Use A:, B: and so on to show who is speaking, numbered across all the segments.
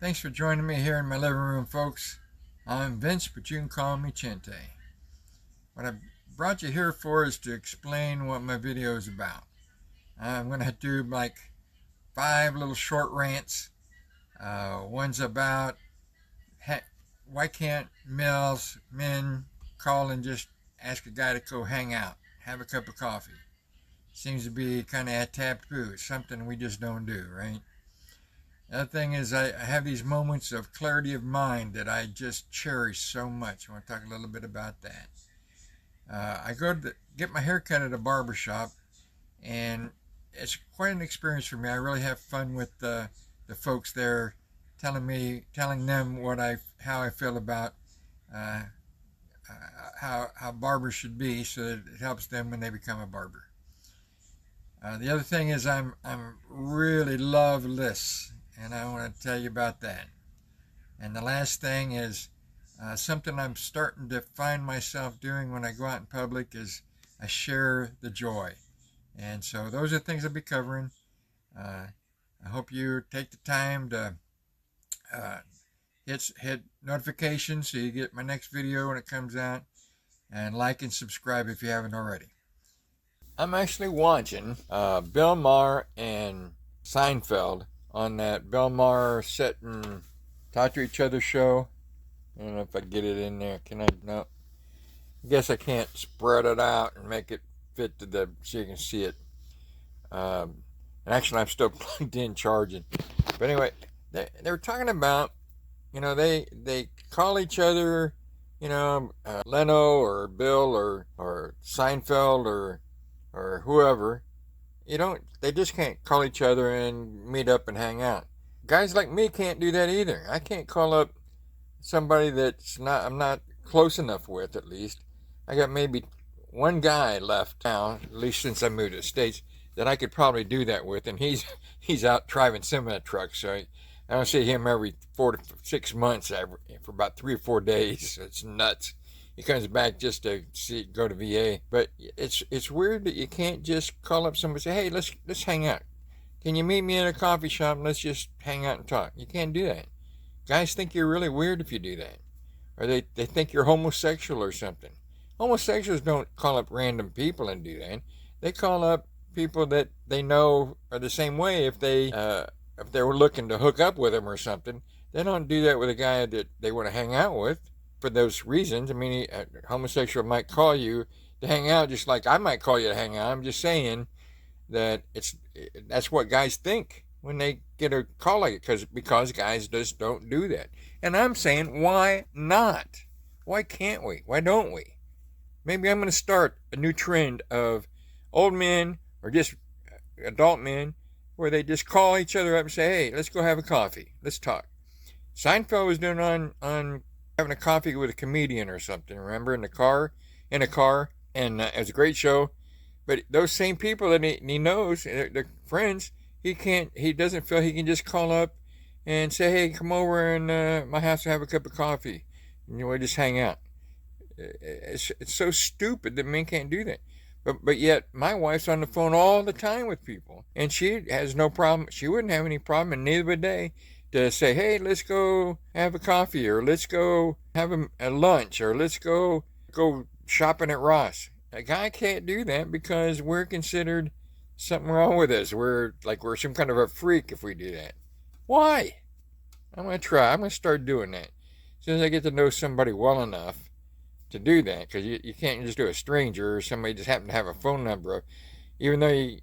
A: Thanks for joining me here in my living room, folks. I'm Vince, but you can call me Chente. What I brought you here for is to explain what my video is about. I'm going to do like 5 little short rants. One's about why can't men call and just ask a guy to go hang out, have a cup of coffee. Seems to be kind of a taboo. It's something we just don't do, right? The other thing is I have these moments of clarity of mind that I just cherish so much. I want to talk a little bit about that. I go to get my hair cut at a barber shop, and it's quite an experience for me. I really have fun with the folks there, telling them how I feel about how barbers should be, so that it helps them when they become a barber. The other thing is I'm really loveless, and I want to tell you about that. And the last thing is something I'm starting to find myself doing when I go out in public is I share the joy. And so those are the things I'll be covering. I hope you take the time to hit notifications so you get my next video when it comes out, and like and subscribe if you haven't already. I'm actually watching Bill Maher and Seinfeld on that Bill Maher sit and talk to each other show. I don't know if I get it in there. Can I? No. I guess I can't spread it out and make it fit to so you can see it. And actually, I'm still plugged in charging. But anyway, they were talking about, they call each other, Leno or Bill or Seinfeld or whoever. They just can't call each other and meet up and hang out. Guys like me can't do that either. I can't call up somebody I'm not close enough with, at least. I got maybe one guy left now, at least since I moved to the States, that I could probably do that with, and he's out driving semi trucks, so I don't see him every 4 to 6 months for about 3 or 4 days. It's nuts. He comes back just to go to VA. But it's weird that you can't just call up somebody and say, hey, let's hang out. Can you meet me at a coffee shop and let's just hang out and talk? You can't do that. Guys think you're really weird if you do that. Or they think you're homosexual or something. Homosexuals don't call up random people and do that. They call up people that they know are the same way if they were looking to hook up with them or something. They don't do that with a guy that they want to hang out with for those reasons. I mean, a homosexual might call you to hang out just like I might call you to hang out. I'm just saying that that's what guys think when they get a call like it, because guys just don't do that. And I'm saying, why not? Why can't we? Why don't we? Maybe I'm going to start a new trend of old men or just adult men where they just call each other up and say, hey, let's go have a coffee. Let's talk. Seinfeld was doing on having a coffee with a comedian or something, remember, in a car, and it was a great show. But those same people that he knows, they're friends, he doesn't feel he can just call up and say, hey, come over and my house and have a cup of coffee, and we just hang out. It's so stupid that men can't do that. But yet my wife's on the phone all the time with people, and she has no problem. She wouldn't have any problem, and neither would they, to say, hey, let's go have a coffee, or let's go have a lunch, or let's go shopping at Ross. A guy can't do that because we're considered something wrong with us. We're some kind of a freak if we do that. Why? I'm going to try. I'm going to start doing that. As soon as I get to know somebody well enough to do that, because you can't just do a stranger or somebody just happen to have a phone number. Even though,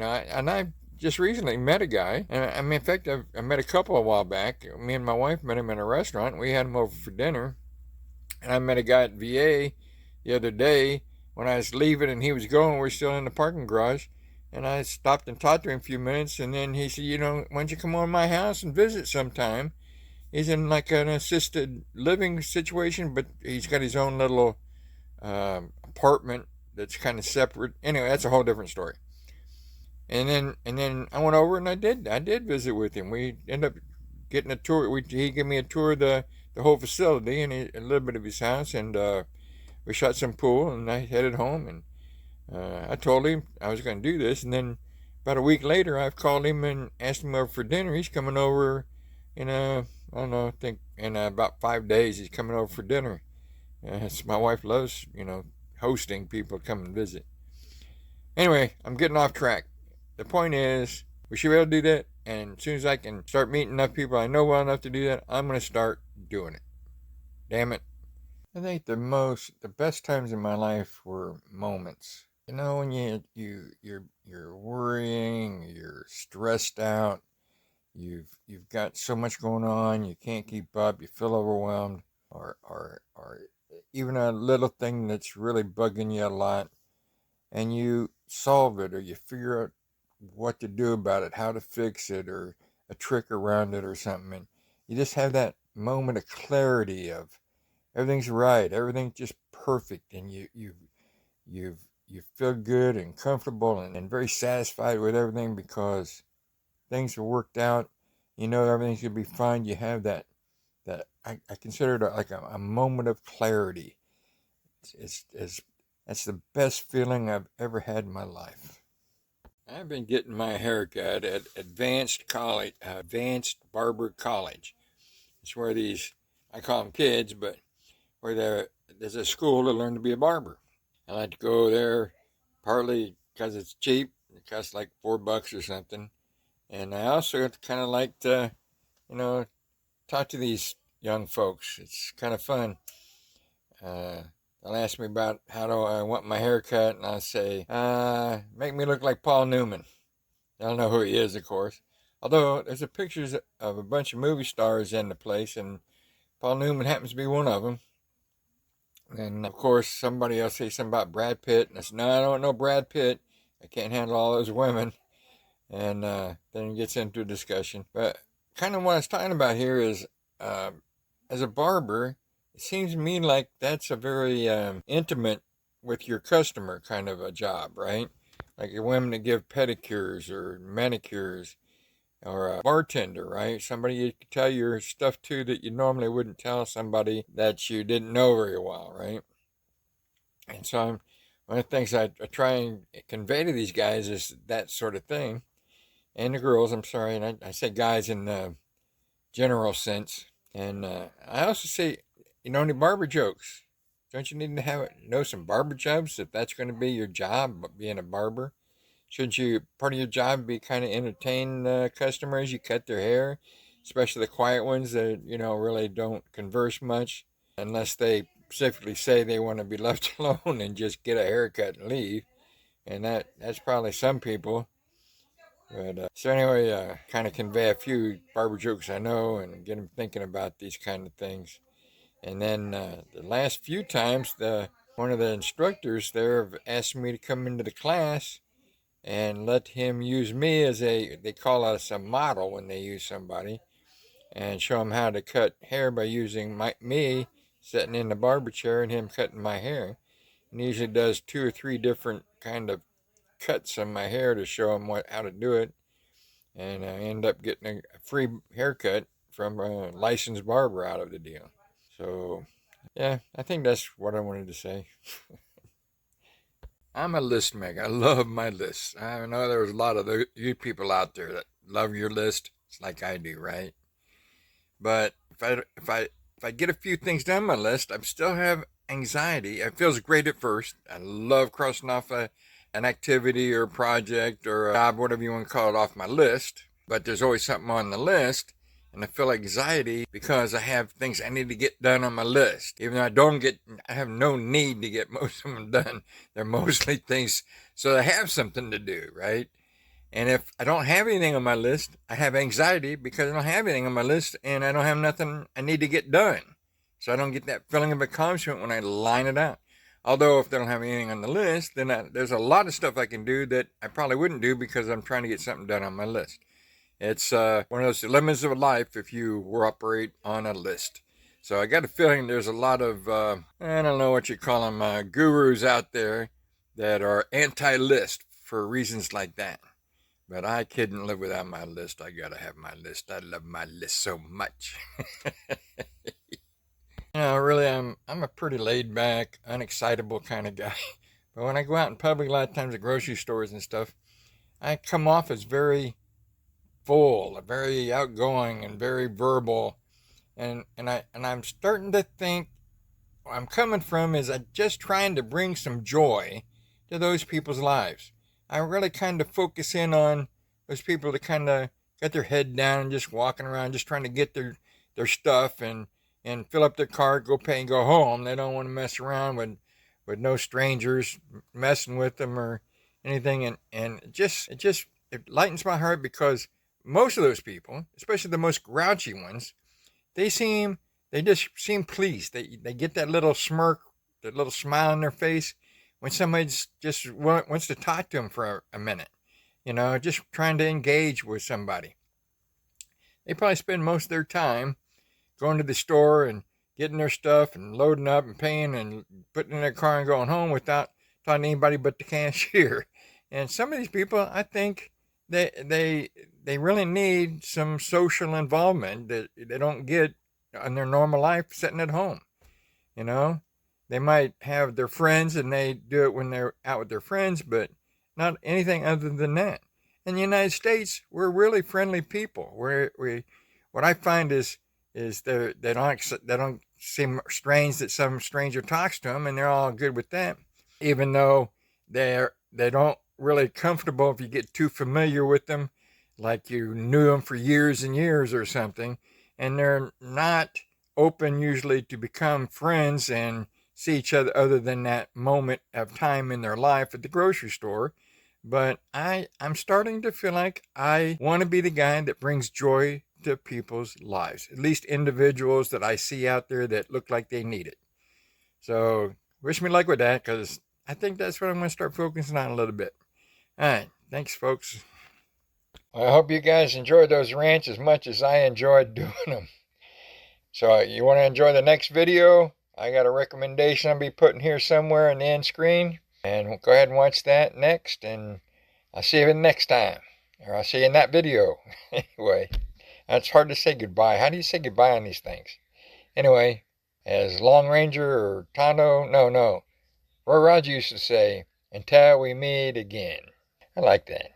A: I just recently met a guy, and in fact, I met a couple a while back. Me and my wife met him in a restaurant. We had him over for dinner, and I met a guy at VA the other day when I was leaving, and he was going. We're still in the parking garage, and I stopped and talked to him a few minutes, and then he said, why don't you come over to my house and visit sometime? He's in like an assisted living situation, but he's got his own little apartment that's kind of separate. Anyway, that's a whole different story. And then I went over and I did visit with him. We ended up getting a tour. He gave me a tour of the whole facility and a little bit of his house, and we shot some pool, and I headed home. And I told him I was going to do this, and then about a week later, I've called him and asked him over for dinner. He's coming over I don't know, I think in about 5 days he's coming over for dinner. My wife loves, hosting people to come and visit. Anyway, I'm getting off track. The point is, we should be able to do that, and as soon as I can start meeting enough people I know well enough to do that, I'm going to start doing it. Damn it. I think the best times in my life were moments. When you're worrying, you're stressed out, you've got so much going on, you can't keep up, you feel overwhelmed, or even a little thing that's really bugging you a lot, and you solve it or you figure out what to do about it, how to fix it, or a trick around it or something, and you just have that moment of clarity of everything's right, everything's just perfect, and you feel good and comfortable and very satisfied with everything because things are worked out. Everything's gonna be fine. You have that I consider it like a moment of clarity. It's that's the best feeling I've ever had in my life. I've been getting my haircut at Advanced Barber College. It's where I call them kids, but where there's a school to learn to be a barber. I like to go there partly because it's cheap. It costs like $4 or something. And I also kind of like to, you know, talk to these young folks. It's kind of fun. They'll ask me about how do I want my hair cut, and I'll say, make me look like Paul Newman. They'll know who he is, of course. Although there's pictures of a bunch of movie stars in the place, and Paul Newman happens to be one of them. And of course, somebody else say something about Brad Pitt, and I said, no, I don't know Brad Pitt. I can't handle all those women. And then it gets into a discussion. But kind of what I was talking about here is, as a barber, it seems to me like that's a very intimate with your customer kind of a job, right? Like your women that give pedicures or manicures, or a bartender, right? Somebody you can tell your stuff to that you normally wouldn't tell somebody that you didn't know very well, right? And so one of the things I try and convey to these guys is that sort of thing. And the girls, I'm sorry, and I say guys in the general sense. And I also say, any barber jokes. Don't you need to know some barber jokes if that's going to be your job, being a barber? Shouldn't part of your job be kind of entertain customers? You cut their hair, especially the quiet ones that, really don't converse much unless they specifically say they want to be left alone and just get a haircut and leave. And that's probably some people. But so anyway, kind of convey a few barber jokes I know and get them thinking about these kind of things. And then the last few times, one of the instructors there have asked me to come into the class and let him use me as they call us a model when they use somebody, and show him how to cut hair by using me sitting in the barber chair and him cutting my hair. And he usually does 2 or 3 different kind of cuts on my hair to show him how to do it. And I end up getting a free haircut from a licensed barber out of the deal. So, yeah, I think that's what I wanted to say. I'm a list maker. I love my lists. I know there's a lot of you people out there that love your list. It's like I do, right? But if I get a few things down my list, I still have anxiety. It feels great at first. I love crossing off an activity or a project or a job, whatever you want to call it, off my list. But there's always something on the list, and I feel anxiety because I have things I need to get done on my list. Even though I have no need to get most of them done. They're mostly things so I have something to do, right? And if I don't have anything on my list, I have anxiety because I don't have anything on my list and I don't have nothing I need to get done. So I don't get that feeling of accomplishment when I line it out. Although if they don't have anything on the list, then there's a lot of stuff I can do that I probably wouldn't do because I'm trying to get something done on my list. It's one of those dilemmas of life if you operate on a list. So I got a feeling there's a lot of, I don't know what you call them, gurus out there that are anti-list for reasons like that. But I couldn't live without my list. I gotta have my list. I love my list so much. Really, I'm a pretty laid back, unexcitable kind of guy. But when I go out in public, a lot of times at grocery stores and stuff, I come off as very full, very outgoing, and very verbal. And I'm starting to think where I'm coming from is I'm just trying to bring some joy to those people's lives. I really kind of focus in on those people that kind of got their head down and just walking around, just trying to get their stuff and fill up their car, go pay, and go home. They don't want to mess around with no strangers messing with them or anything. And it lightens my heart because most of those people, especially the most grouchy ones, they just seem pleased. They get that little smirk, that little smile on their face when somebody just wants to talk to them for a minute. Just trying to engage with somebody. They probably spend most of their time going to the store and getting their stuff and loading up and paying and putting in their car and going home without talking to anybody but the cashier. And some of these people, I think they really need some social involvement that they don't get in their normal life sitting at home. They might have their friends and they do it when they're out with their friends, but not anything other than that. In the United States, we're really friendly people. What I find is they don't seem strange that some stranger talks to them, and they're all good with that, even though they don't really comfortable if you get too familiar with them, like you knew them for years and years or something, and they're not open usually to become friends and see each other than that moment of time in their life at the grocery store. But I'm starting to feel like I want to be the guy that brings joy to people's lives, at least individuals that I see out there that look like they need it. So wish me luck with that, because I think that's what I'm going to start focusing on a little bit. All right, thanks, folks. I hope you guys enjoyed those rants as much as I enjoyed doing them. So you want to enjoy the next video? I got a recommendation I'll be putting here somewhere in the end screen. And go ahead and watch that next. And I'll see you next time. Or I'll see you in that video. Anyway, it's hard to say goodbye. How do you say goodbye on these things? Anyway, as Long Ranger or Tondo, no. Roy Rogers used to say, until we meet again. I like that.